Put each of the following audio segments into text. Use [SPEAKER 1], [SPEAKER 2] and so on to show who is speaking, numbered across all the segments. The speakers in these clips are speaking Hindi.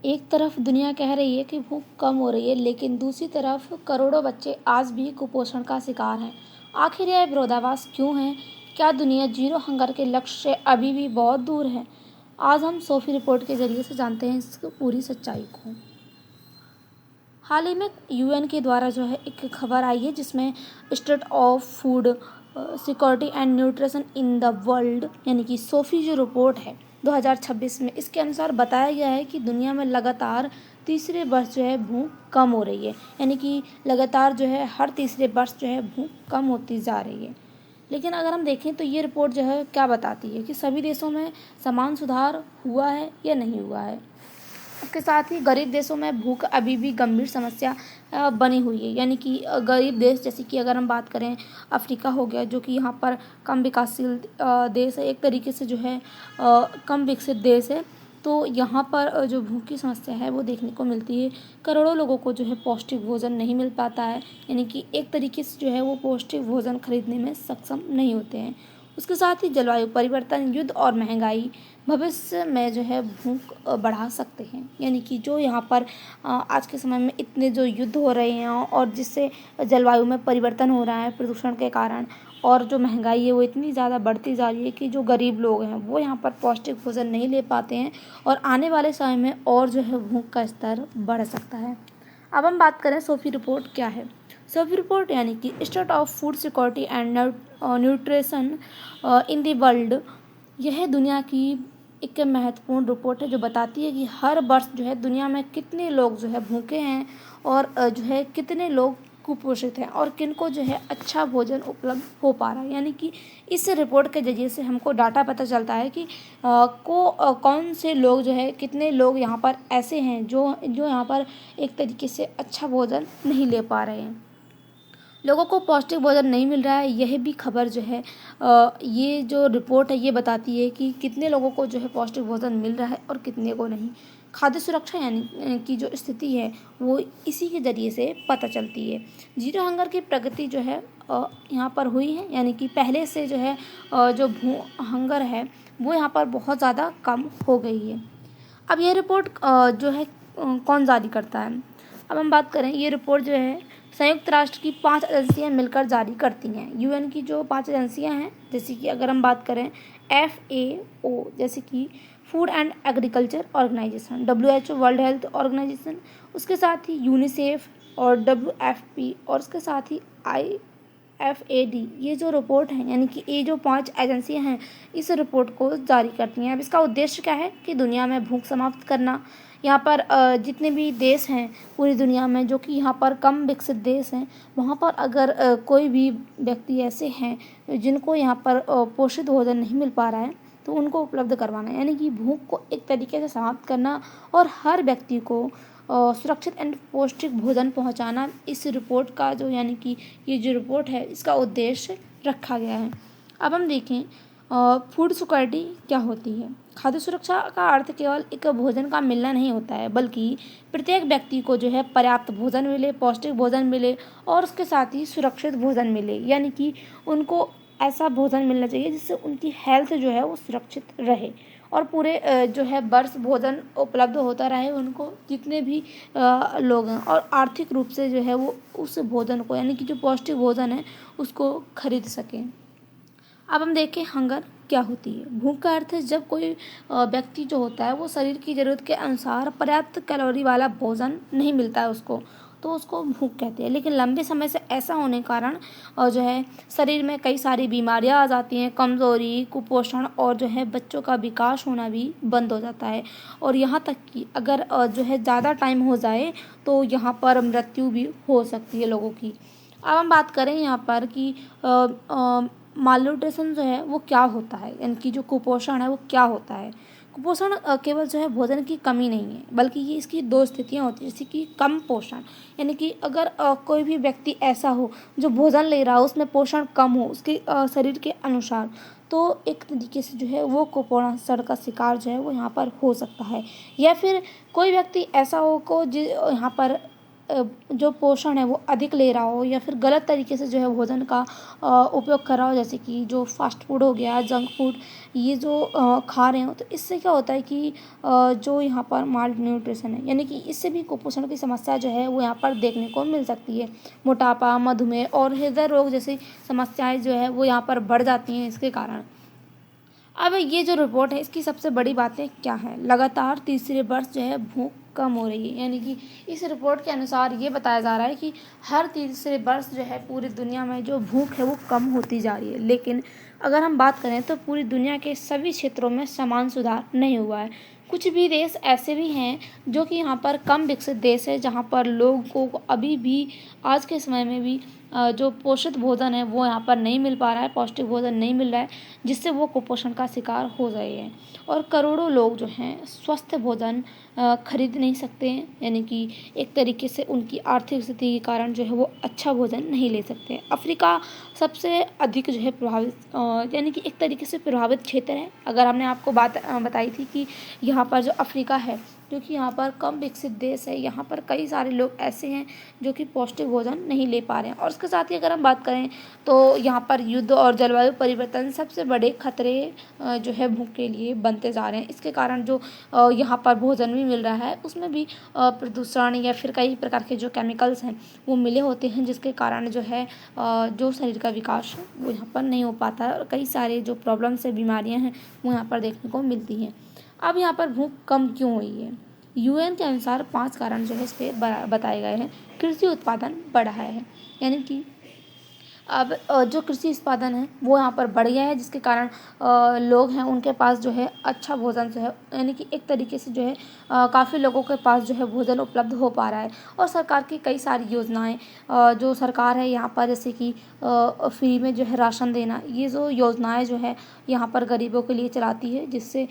[SPEAKER 1] एक तरफ दुनिया कह रही है कि भूख कम हो रही है, लेकिन दूसरी तरफ करोड़ों बच्चे आज भी कुपोषण का शिकार हैं। आखिर यह विरोधाभास क्यों है? क्या दुनिया जीरो हंगर के लक्ष्य से अभी भी बहुत दूर है? आज हम सोफी रिपोर्ट के जरिए से जानते हैं इसकी पूरी सच्चाई को। हाल ही में यूएन के द्वारा जो है एक खबर आई है, जिसमें state of food security and nutrition in the world यानी कि सोफी जो रिपोर्ट है 2026 में, इसके अनुसार बताया गया है कि दुनिया में लगातार तीसरे वर्ष जो है भूख कम हो रही है। यानी कि लगातार जो है हर तीसरे वर्ष जो है भूख कम होती जा रही है। लेकिन अगर हम देखें तो ये रिपोर्ट जो है क्या बताती है कि सभी देशों में समान सुधार हुआ है या नहीं हुआ है। इसके साथ ही गरीब देशों में भूख अभी भी गंभीर समस्या बनी हुई है। यानी कि गरीब देश, जैसे कि अगर हम बात करें अफ्रीका हो गया, जो कि यहाँ पर कम विकासशील देश है, एक तरीके से जो है कम विकसित देश है। तो यहाँ पर जो भूख की समस्या है वो देखने को मिलती है। करोड़ों लोगों को जो है पौष्टिक भोजन नहीं मिल पाता है। यानी कि एक तरीके से जो है वो पौष्टिक भोजन खरीदने में सक्षम नहीं होते हैं। उसके साथ ही जलवायु परिवर्तन, युद्ध और महंगाई भविष्य में जो है भूख बढ़ा सकते हैं। यानी कि जो यहाँ पर आज के समय में इतने जो युद्ध हो रहे हैं और जिससे जलवायु में परिवर्तन हो रहा है प्रदूषण के कारण, और जो महंगाई है वो इतनी ज़्यादा बढ़ती जा रही है कि जो गरीब लोग हैं वो यहाँ पर पौष्टिक भोजन नहीं ले पाते हैं, और आने वाले समय में और जो है भूख का स्तर बढ़ सकता है। अब हम बात करें सोफी रिपोर्ट क्या है। सोफी रिपोर्ट यानी कि state of food security and nutrition in the world, यह दुनिया की एक महत्वपूर्ण रिपोर्ट है जो बताती है कि हर वर्ष जो है दुनिया में कितने लोग जो है भूखे हैं, और जो है कितने लोग कुपोषित हैं, और किनको जो है अच्छा भोजन उपलब्ध हो पा रहा है। यानी कि इस रिपोर्ट के जरिए से हमको डाटा पता चलता है कि कौन से लोग जो है, कितने लोग यहाँ पर ऐसे हैं जो यहाँ पर एक तरीके से अच्छा भोजन नहीं ले पा रहे हैं, लोगों को पौष्टिक भोजन नहीं मिल रहा है। यह भी खबर जो है ये जो रिपोर्ट है ये बताती है कि कितने लोगों को जो है पौष्टिक भोजन मिल रहा है और कितने को नहीं। खाद्य सुरक्षा यानी की जो स्थिति है वो इसी के ज़रिए से पता चलती है। जीरो हंगर की प्रगति जो है यहाँ पर हुई है। यानी कि पहले से जो है जो हंगर है वो यहाँ पर बहुत ज़्यादा कम हो गई है। अब यह रिपोर्ट जो है कौन जारी करता है। अब हम बात करें, ये रिपोर्ट जो है संयुक्त राष्ट्र की 5 एजेंसियां मिलकर जारी करती हैं। यूएन की जो 5 एजेंसियां हैं, जैसे कि अगर हम बात करें FAO, जैसे कि food and agriculture organization, WHO world health organization, उसके साथ ही यूनिसेफ और WFP, और उसके साथ ही IFAD, ये जो रिपोर्ट है यानी कि ये जो 5 एजेंसियां हैं इस रिपोर्ट को जारी करती हैं। अब इसका उद्देश्य क्या है कि दुनिया में भूख समाप्त करना। यहाँ पर जितने भी देश हैं पूरी दुनिया में जो कि यहाँ पर कम विकसित देश हैं, वहाँ पर अगर कोई भी व्यक्ति ऐसे हैं जिनको यहाँ पर पोषित भोजन नहीं मिल पा रहा है तो उनको उपलब्ध करवाना, यानी कि भूख को एक तरीके से समाप्त करना और हर व्यक्ति को सुरक्षित एंड पौष्टिक भोजन पहुँचाना, इस रिपोर्ट का जो यानी कि ये जो रिपोर्ट है इसका उद्देश्य रखा गया है। अब हम देखें फूड सिक्योरिटी क्या होती है। खाद्य सुरक्षा का अर्थ केवल एक भोजन का मिलना नहीं होता है, बल्कि प्रत्येक व्यक्ति को जो है पर्याप्त भोजन मिले, पौष्टिक भोजन मिले और उसके साथ ही सुरक्षित भोजन मिले। यानी कि उनको ऐसा भोजन मिलना चाहिए जिससे उनकी हेल्थ जो है वो सुरक्षित रहे और पूरे जो है वर्ष भोजन उपलब्ध होता रहे उनको, जितने भी लोग हैं, और आर्थिक रूप से जो है वो उस भोजन को यानी कि जो पौष्टिक भोजन है उसको खरीद सकें। अब हम देखें हंगर क्या होती है। भूख का अर्थ है जब कोई व्यक्ति जो होता है वो शरीर की ज़रूरत के अनुसार पर्याप्त कैलोरी वाला भोजन नहीं मिलता है उसको, तो उसको भूख कहते हैं। लेकिन लंबे समय से ऐसा होने के कारण जो है शरीर में कई सारी बीमारियां आ जाती हैं, कमज़ोरी, कुपोषण और जो है बच्चों का विकास होना भी बंद हो जाता है। और यहाँ तक कि अगर जो है ज़्यादा टाइम हो जाए तो यहाँ पर मृत्यु भी हो सकती है लोगों की। अब हम बात करें यहाँ पर कि मालन्यूट्रिशन जो है वो क्या होता है, यानी कि जो कुपोषण है वो क्या होता है। कुपोषण केवल जो है भोजन की कमी नहीं है, बल्कि ये इसकी 2 स्थितियाँ होती हैं, जैसे कि कम पोषण, यानी कि अगर कोई भी व्यक्ति ऐसा हो जो भोजन ले रहा हो उसमें पोषण कम हो उसके शरीर के अनुसार, तो एक तरीके से जो है वो कुपोषण का शिकार जो है वो यहाँ पर हो सकता है। या फिर कोई व्यक्ति ऐसा हो को यहाँ पर जो पोषण है वो अधिक ले रहा हो या फिर गलत तरीके से जो है भोजन का उपयोग कर रहा हो, जैसे कि जो फास्ट फूड हो गया, जंक फूड, ये जो खा रहे हो, तो इससे क्या होता है कि जो यहाँ पर माल न्यूट्रिशन है, यानी कि इससे भी कुपोषण की समस्या जो है वो यहाँ पर देखने को मिल सकती है। मोटापा, मधुमेह और हृदय रोग जैसी समस्याएं जो है वो यहाँ पर बढ़ जाती हैं इसके कारण। अब ये जो रिपोर्ट है इसकी सबसे बड़ी बातें क्या है, लगातार तीसरे वर्ष जो है भूख कम हो रही है, यानी कि इस रिपोर्ट के अनुसार ये बताया जा रहा है कि हर तीसरे वर्ष जो है पूरी दुनिया में जो भूख है वो कम होती जा रही है। लेकिन अगर हम बात करें तो पूरी दुनिया के सभी क्षेत्रों में समान सुधार नहीं हुआ है। कुछ भी देश ऐसे भी हैं जो कि यहाँ पर कम विकसित देश है, जहाँ पर लोगों को अभी भी आज के समय में भी जो पोषित भोजन है वो यहाँ पर नहीं मिल पा रहा है, पौष्टिक भोजन नहीं मिल रहा है, जिससे वो कुपोषण का शिकार हो रहे हैं। और करोड़ों लोग जो हैं स्वस्थ भोजन खरीद नहीं सकते हैं, यानी कि एक तरीके से उनकी आर्थिक स्थिति के कारण जो है वो अच्छा भोजन नहीं ले सकते हैं। अफ्रीका सबसे अधिक जो है प्रभावित, यानी कि एक तरीके से प्रभावित क्षेत्र है। अगर हमने आपको बात बताई थी कि यहाँ पर जो अफ्रीका है, क्योंकि यहाँ पर कम विकसित देश है, यहाँ पर कई सारे लोग ऐसे हैं जो कि पौष्टिक भोजन नहीं ले पा रहे हैं। और उसके साथ ही अगर हम बात करें तो यहाँ पर युद्ध और जलवायु परिवर्तन सबसे बड़े खतरे जो है भूख के लिए बनते जा रहे हैं। इसके कारण जो यहाँ पर भोजन भी मिल रहा है उसमें भी प्रदूषण या फिर कई प्रकार के जो केमिकल्स हैं वो मिले होते हैं, जिसके कारण जो है जो शरीर का विकास वो यहाँ पर नहीं हो पाता है और कई सारे जो प्रॉब्लम्स है, बीमारियाँ हैं, वो यहाँ पर देखने को मिलती हैं। अब यहाँ पर भूख कम क्यों हुई है? यूएन के अनुसार 5 कारण जो है इस पे बताए गए हैं। कृषि उत्पादन बढ़ा है, यानी कि अब जो कृषि उत्पादन है वो यहाँ पर बढ़ गया है, जिसके कारण लोग हैं उनके पास जो है अच्छा भोजन जो है, यानी कि एक तरीके से जो है काफ़ी लोगों के पास जो है भोजन उपलब्ध हो पा रहा है। और सरकार की कई सारी योजनाएं जो सरकार है यहाँ पर, जैसे कि फ्री में जो है राशन देना, ये जो योजनाएं जो है यहाँ पर गरीबों के लिए चलाती है, जिससे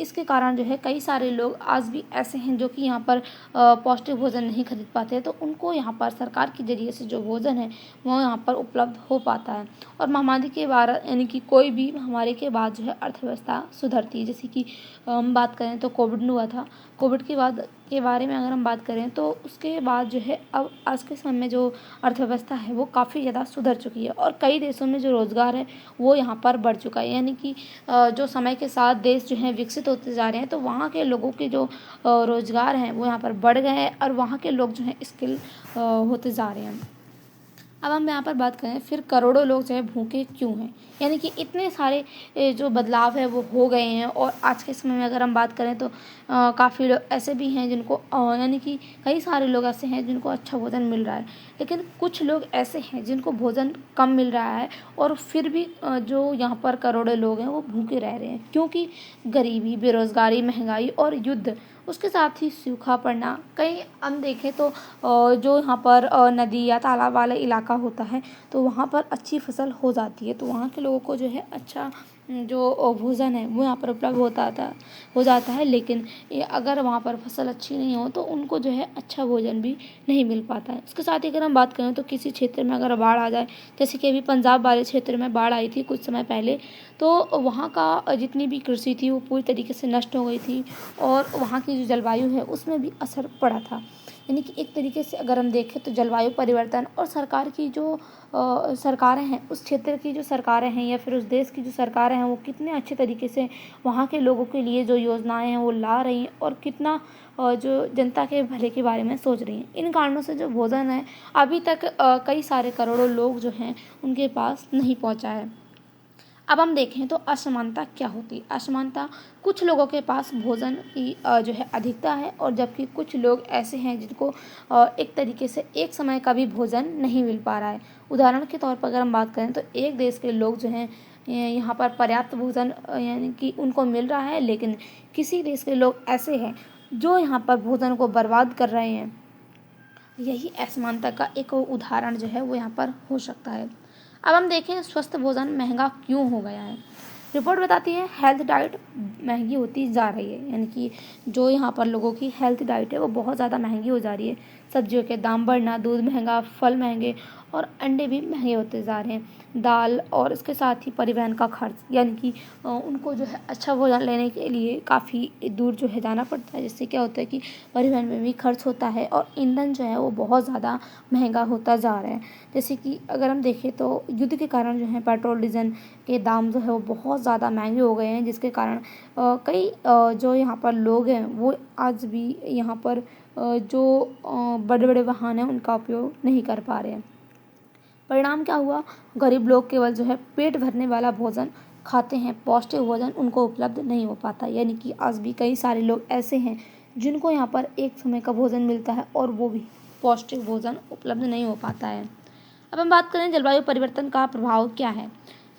[SPEAKER 1] इसके कारण जो है कई सारे लोग आज भी ऐसे हैं जो कि यहाँ पर पौष्टिक भोजन नहीं खरीद पाते हैं, तो उनको यहाँ पर सरकार के जरिए से जो भोजन है वो यहाँ पर उपलब्ध हो पाता है। और महामारी के बाद, यानी कि कोई भी महामारी के बाद जो है अर्थव्यवस्था सुधरती है, जैसे कि हम बात करें तो कोविड हुआ था। कोविड के बाद के बारे में अगर हम बात करें तो उसके बाद जो है अब आज के समय में जो अर्थव्यवस्था है वो काफ़ी ज़्यादा सुधर चुकी है और कई देशों में जो रोज़गार है वो यहाँ पर बढ़ चुका है, यानी कि जो समय के साथ देश जो है विकसित होते जा रहे हैं, तो वहाँ के लोगों के जो रोज़गार हैं वो यहाँ पर बढ़ गए हैं और वहाँ के लोग जो हैं स्किल होते जा रहे हैं। अब हम यहाँ पर बात करें फिर करोड़ों लोग जो है भूखे क्यों हैं, यानी कि इतने सारे जो बदलाव है वो हो गए हैं। और आज के समय में अगर हम बात करें तो काफ़ी लोग ऐसे भी हैं जिनको यानी कि कई सारे लोग ऐसे हैं जिनको अच्छा भोजन मिल रहा है, लेकिन कुछ लोग ऐसे हैं जिनको भोजन कम मिल रहा है और फिर भी जो यहाँ पर करोड़ों लोग हैं वो भूखे रह रहे हैं, क्योंकि गरीबी, बेरोज़गारी, महंगाई और युद्ध, उसके साथ ही सूखा पड़ना। कहीं हम देखें तो जो यहाँ पर नदी या तालाब वाला इलाका होता है तो वहाँ पर अच्छी फसल हो जाती है, तो वहाँ के लोगों को जो है अच्छा जो भोजन है वो यहाँ पर उपलब्ध हो जाता है। लेकिन अगर वहाँ पर फसल अच्छी नहीं हो तो उनको जो है अच्छा भोजन भी नहीं मिल पाता है। इसके साथ ही अगर हम बात करें तो किसी क्षेत्र में अगर बाढ़ आ जाए, जैसे कि अभी पंजाब वाले क्षेत्र में बाढ़ आई थी कुछ समय पहले, तो वहाँ का जितनी भी कृषि थी वो पूरी तरीके से नष्ट हो गई थी और वहाँ की जो जलवायु है उसमें भी असर पड़ा था। यानी कि एक तरीके से अगर हम देखें तो जलवायु परिवर्तन और सरकार की जो सरकारें हैं, उस क्षेत्र की जो सरकारें हैं या फिर उस देश की जो सरकारें हैं वो कितने अच्छे तरीके से वहाँ के लोगों के लिए जो योजनाएं हैं वो ला रही हैं और कितना जो जनता के भले के बारे में सोच रही हैं। इन कारणों से जो भोजन है अभी तक कई सारे करोड़ों लोग जो हैं उनके पास नहीं पहुँचा है। अब हम देखें तो असमानता क्या होती है। असमानता, कुछ लोगों के पास भोजन की जो है अधिकता है और जबकि कुछ लोग ऐसे हैं जिनको एक तरीके से एक समय का भी भोजन नहीं मिल पा रहा है। उदाहरण के तौर पर अगर हम बात करें तो एक देश के लोग जो हैं यहाँ पर पर्याप्त भोजन यानी कि उनको मिल रहा है, लेकिन किसी देश के लोग ऐसे हैं जो यहाँ पर भोजन को बर्बाद कर रहे हैं। यही असमानता का एक उदाहरण जो है वो यहाँ पर हो सकता है। अब हम देखें स्वस्थ भोजन महंगा क्यों हो गया है। रिपोर्ट बताती है हेल्थ डाइट महंगी होती जा रही है, यानी कि जो यहाँ पर लोगों की हेल्थ डाइट है वो बहुत ज़्यादा महंगी हो जा रही है। सब्जियों के दाम बढ़ना, दूध महंगा, फल महंगे और अंडे भी महंगे होते जा रहे हैं। दाल और इसके साथ ही परिवहन का खर्च, यानी कि उनको जो है अच्छा भोजन लेने के लिए काफ़ी दूर जो है जाना पड़ता है, जिससे क्या होता है कि परिवहन में भी खर्च होता है और ईंधन जो है वो बहुत ज़्यादा महंगा होता जा रहा है। जैसे कि अगर हम देखें तो युद्ध के कारण जो है पेट्रोल डीजल के दाम जो है वो बहुत ज़्यादा महंगे हो गए हैं, जिसके कारण कई जो यहाँ पर लोग हैं वो आज भी यहाँ पर जो बड़े बड़े वाहन हैं उनका उपयोग नहीं कर पा रहे हैं। परिणाम क्या हुआ, गरीब लोग केवल जो है पेट भरने वाला भोजन खाते हैं, पौष्टिक भोजन उनको उपलब्ध नहीं हो पाता। यानी कि आज भी कई सारे लोग ऐसे हैं जिनको यहाँ पर एक समय का भोजन मिलता है और वो भी पौष्टिक भोजन उपलब्ध नहीं हो पाता है। अब हम बात करें जलवायु परिवर्तन का प्रभाव क्या है।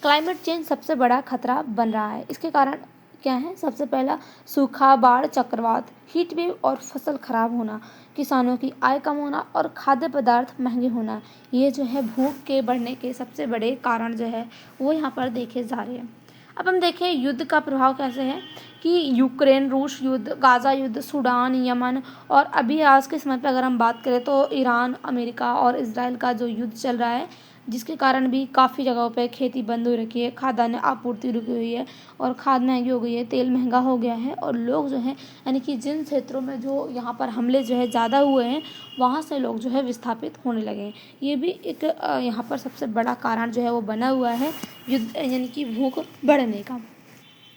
[SPEAKER 1] क्लाइमेट चेंज सबसे बड़ा खतरा बन रहा है। इसके कारण क्या है, सबसे पहला सूखा, बाढ़, चक्रवात, हीट वेव और फसल खराब होना, किसानों की आय कम होना और खाद्य पदार्थ महंगे होना, ये जो है भूख के बढ़ने के सबसे बड़े कारण जो है वो यहाँ पर देखे जा रहे हैं। अब हम देखें युद्ध का प्रभाव कैसे है कि यूक्रेन रूस युद्ध, गाज़ा युद्ध, सूडान, यमन और अभी आज के समय पर अगर हम बात करें तो ईरान, अमेरिका और इजराइल का जो युद्ध चल रहा है, जिसके कारण भी काफ़ी जगहों पे खेती बंद हो रखी है, खाद्यान्न आपूर्ति रुकी हुई है और खाद महंगी हो गई है, तेल महंगा हो गया है और लोग जो है यानी कि जिन क्षेत्रों में जो यहाँ पर हमले जो है ज़्यादा हुए हैं वहाँ से लोग जो है विस्थापित होने लगे हैं। ये भी एक यहाँ पर सबसे बड़ा कारण जो है वो बना हुआ है युद्ध यानी कि भूख बढ़ने का।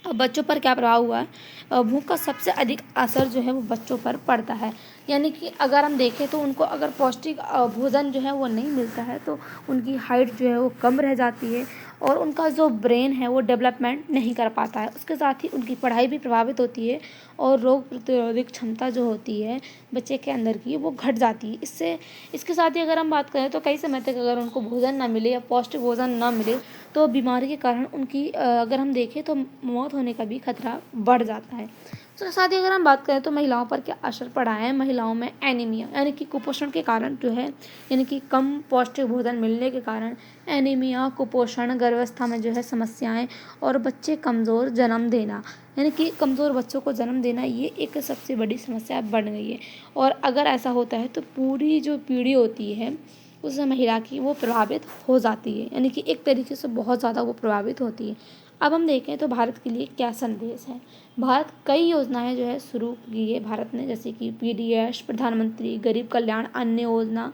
[SPEAKER 1] अब बच्चों पर क्या प्रभाव हुआ है, भूख का सबसे अधिक असर जो है वो बच्चों पर पड़ता है। यानी कि अगर हम देखें तो उनको अगर पौष्टिक भोजन जो है वो नहीं मिलता है तो उनकी हाइट जो है वो कम रह जाती है और उनका जो ब्रेन है वो डेवलपमेंट नहीं कर पाता है। उसके साथ ही उनकी पढ़ाई भी प्रभावित होती है और रोग प्रतिरोधक क्षमता जो होती है बच्चे के अंदर की वो घट जाती है। इसके साथ ही अगर हम बात करें तो कई समय तक अगर उनको भोजन ना मिले या पौष्टिक भोजन ना मिले तो बीमारी के कारण उनकी अगर हम देखें तो मौत होने का भी खतरा बढ़ जाता है। उसके साथ ही अगर हम बात करें तो महिलाओं पर क्या असर पड़ा है, महिलाओं में एनीमिया यानी कि कुपोषण के कारण जो है यानी कि कम पौष्टिक भोजन मिलने के कारण एनीमिया, कुपोषण, गर्भावस्था में जो है समस्याएं और बच्चे कमज़ोर जन्म देना यानी कि कमज़ोर बच्चों को जन्म देना, ये एक सबसे बड़ी समस्या बन गई है। और अगर ऐसा होता है तो पूरी जो पीढ़ी होती है उस महिला की वो प्रभावित हो जाती है, यानी कि एक तरीके से बहुत ज़्यादा वो प्रभावित होती है। अब हम देखें तो भारत के लिए क्या संदेश है। भारत कई योजनाएं जो है शुरू की है भारत ने, जैसे कि पीडीएस, प्रधानमंत्री गरीब कल्याण अन्न योजना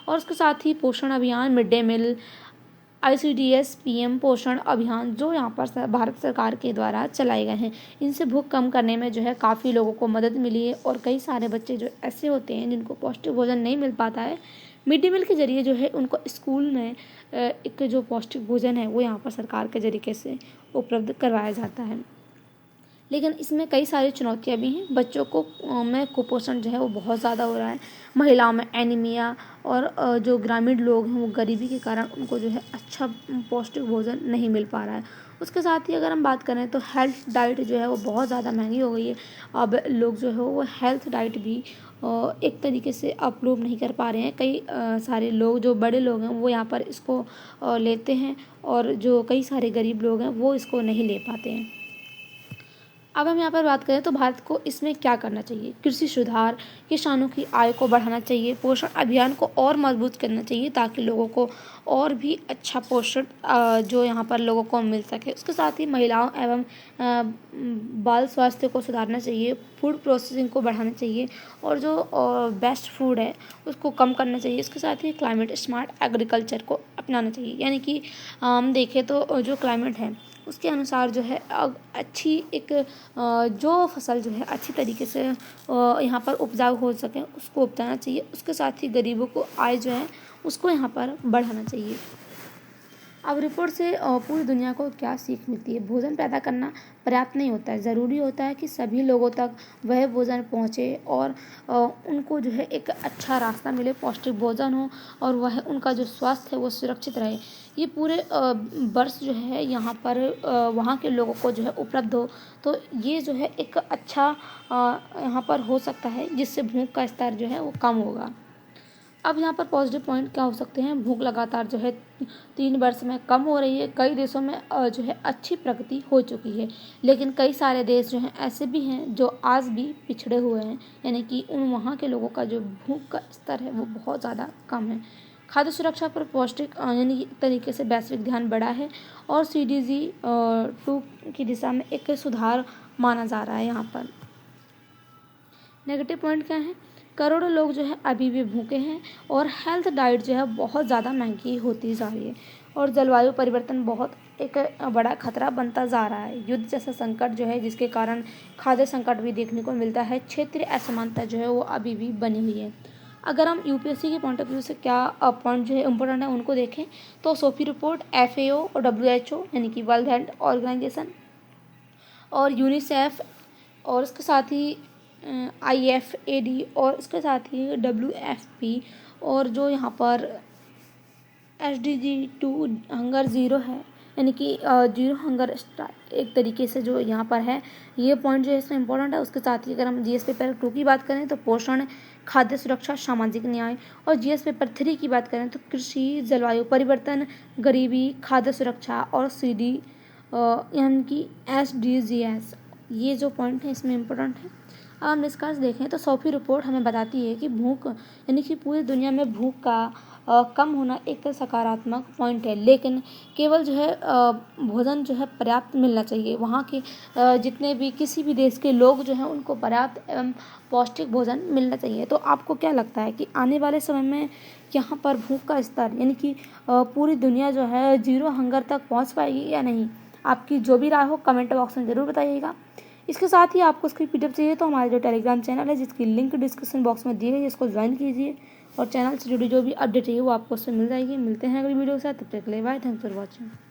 [SPEAKER 1] और उसके साथ ही Poshan Abhiyan, mid day meal, ICDS, PM Poshan Abhiyan जो यहाँ पर भारत सरकार के द्वारा चलाए गए हैं। इनसे भूख कम करने में जो है काफ़ी लोगों को मदद मिली है और कई सारे बच्चे जो ऐसे होते हैं जिनको पौष्टिक भोजन नहीं मिल पाता है, मिड डे मील के जरिए जो है उनको स्कूल में एक जो पौष्टिक भोजन है वो यहाँ पर सरकार के तरीके से उपलब्ध करवाया जाता है। लेकिन इसमें कई सारी चुनौतियाँ भी हैं। बच्चों को में कुपोषण जो है वो बहुत ज़्यादा हो रहा है, महिलाओं में एनीमिया और जो ग्रामीण लोग हैं वो गरीबी के कारण उनको जो है अच्छा पौष्टिक भोजन नहीं मिल पा रहा है। उसके साथ ही अगर हम बात करें तो हेल्थ डाइट जो है वो बहुत ज़्यादा महंगी हो गई है। अब लोग जो है वो हेल्थ डाइट भी एक तरीके से अप्रूव नहीं कर पा रहे हैं। कई सारे लोग जो बड़े लोग हैं वो यहाँ पर इसको लेते हैं और जो कई सारे गरीब लोग हैं वो इसको नहीं ले पाते हैं। अब हम यहाँ पर बात करें तो भारत को इसमें क्या करना चाहिए। कृषि सुधार, किसानों की आय को बढ़ाना चाहिए, पोषण अभियान को और मजबूत करना चाहिए ताकि लोगों को और भी अच्छा पोषण जो यहाँ पर लोगों को मिल सके। उसके साथ ही महिलाओं एवं बाल स्वास्थ्य को सुधारना चाहिए, फूड प्रोसेसिंग को बढ़ाना चाहिए और जो बेस्ट फूड है उसको कम करना चाहिए। इसके साथ ही क्लाइमेट स्मार्ट एग्रीकल्चर को अपनाना चाहिए, यानी कि हम देखें तो जो क्लाइमेट है उसके अनुसार जो है अच्छी एक जो फसल जो है अच्छी तरीके से यहाँ पर उपजाऊ हो सके उसको उपजाना चाहिए। उसके साथ ही गरीबों को आय जो है उसको यहाँ पर बढ़ाना चाहिए। अब रिपोर्ट से पूरी दुनिया को क्या सीख मिलती है। भोजन पैदा करना पर्याप्त नहीं होता है, ज़रूरी होता है कि सभी लोगों तक वह भोजन पहुँचे और उनको जो है एक अच्छा रास्ता मिले, पौष्टिक भोजन हो और वह उनका जो स्वास्थ्य है वो सुरक्षित रहे। ये पूरे वर्ष जो है यहाँ पर वहाँ के लोगों को जो है उपलब्ध हो तो ये जो है एक अच्छा यहाँ पर हो सकता है, जिससे भूख का स्तर जो है वो कम होगा। अब यहाँ पर पॉजिटिव पॉइंट क्या हो सकते हैं। भूख लगातार जो है 3 वर्ष में कम हो रही है। कई देशों में जो है अच्छी प्रगति हो चुकी है, लेकिन कई सारे देश जो हैं ऐसे भी हैं जो आज भी पिछड़े हुए हैं, यानी कि उन वहाँ के लोगों का जो भूख का स्तर है वो बहुत ज़्यादा कम है। खाद्य सुरक्षा पर पौष्टिक यानी कि तरीके से वैश्विक ध्यान बढ़ा है और CDG 2 की दिशा में एक सुधार माना जा रहा है। यहाँ पर नेगेटिव पॉइंट क्या है? करोड़ों लोग जो है अभी भी भूखे हैं और हेल्थ डाइट जो है बहुत ज़्यादा महंगी होती जा रही है और जलवायु परिवर्तन बहुत एक बड़ा खतरा बनता जा रहा है। युद्ध जैसा संकट जो है जिसके कारण खाद्य संकट भी देखने को मिलता है। क्षेत्रीय असमानता जो है वो अभी भी बनी हुई है। अगर हम UPSC के पॉइंट ऑफ व्यू से क्या पॉइंट जो है इम्पोर्टेंट है उनको देखें तो सोफी रिपोर्ट, FAO और WHO यानी कि वर्ल्ड हेल्थ ऑर्गेनाइजेशन और यूनिसेफ और इसके साथ ही IFAD और इसके साथ ही WFP और जो यहाँ पर SDG 2 हंगर ज़ीरो है यानी कि जीरो हंगर स्टार्ट एक तरीके से जो यहाँ पर है ये पॉइंट जो है इसमें इंपॉर्टेंट है। उसके साथ ही अगर हम GS पेपर 2 की बात करें तो पोषण, खाद्य सुरक्षा, सामाजिक न्याय और GS पेपर 3 की बात करें तो कृषि, जलवायु परिवर्तन, गरीबी, खाद्य सुरक्षा और CD यानी कि SDGs ये जो पॉइंट है इसमें इम्पोर्टेंट है। अब हम निष्कर्ष देखें तो सोफी रिपोर्ट हमें बताती है कि भूख यानी कि पूरी दुनिया में भूख का कम होना एक सकारात्मक पॉइंट है, लेकिन केवल जो है भोजन जो है पर्याप्त मिलना चाहिए। वहाँ के जितने भी किसी भी देश के लोग जो हैं उनको पर्याप्त एवं पौष्टिक भोजन मिलना चाहिए। तो आपको क्या लगता है कि आने वाले समय में यहाँ पर भूख का स्तर यानी कि पूरी दुनिया जो है जीरो हंगर तक पहुँच पाएगी या नहीं? आपकी जो भी राय हो कमेंट बॉक्स में ज़रूर बताइएगा। इसके साथ ही आपको इसकी PDF चाहिए तो हमारे जो टेलीग्राम चैनल है जिसकी लिंक डिस्क्रिप्शन बॉक्स में दी गई है इसको ज्वाइन कीजिए और चैनल से जुड़ी जो भी अपडेट है वो आपको उसमें मिल जाएगी। मिलते हैं अगली वीडियो के साथ, तब तक के लिए बाय, थैंक्स फॉर वॉचिंग।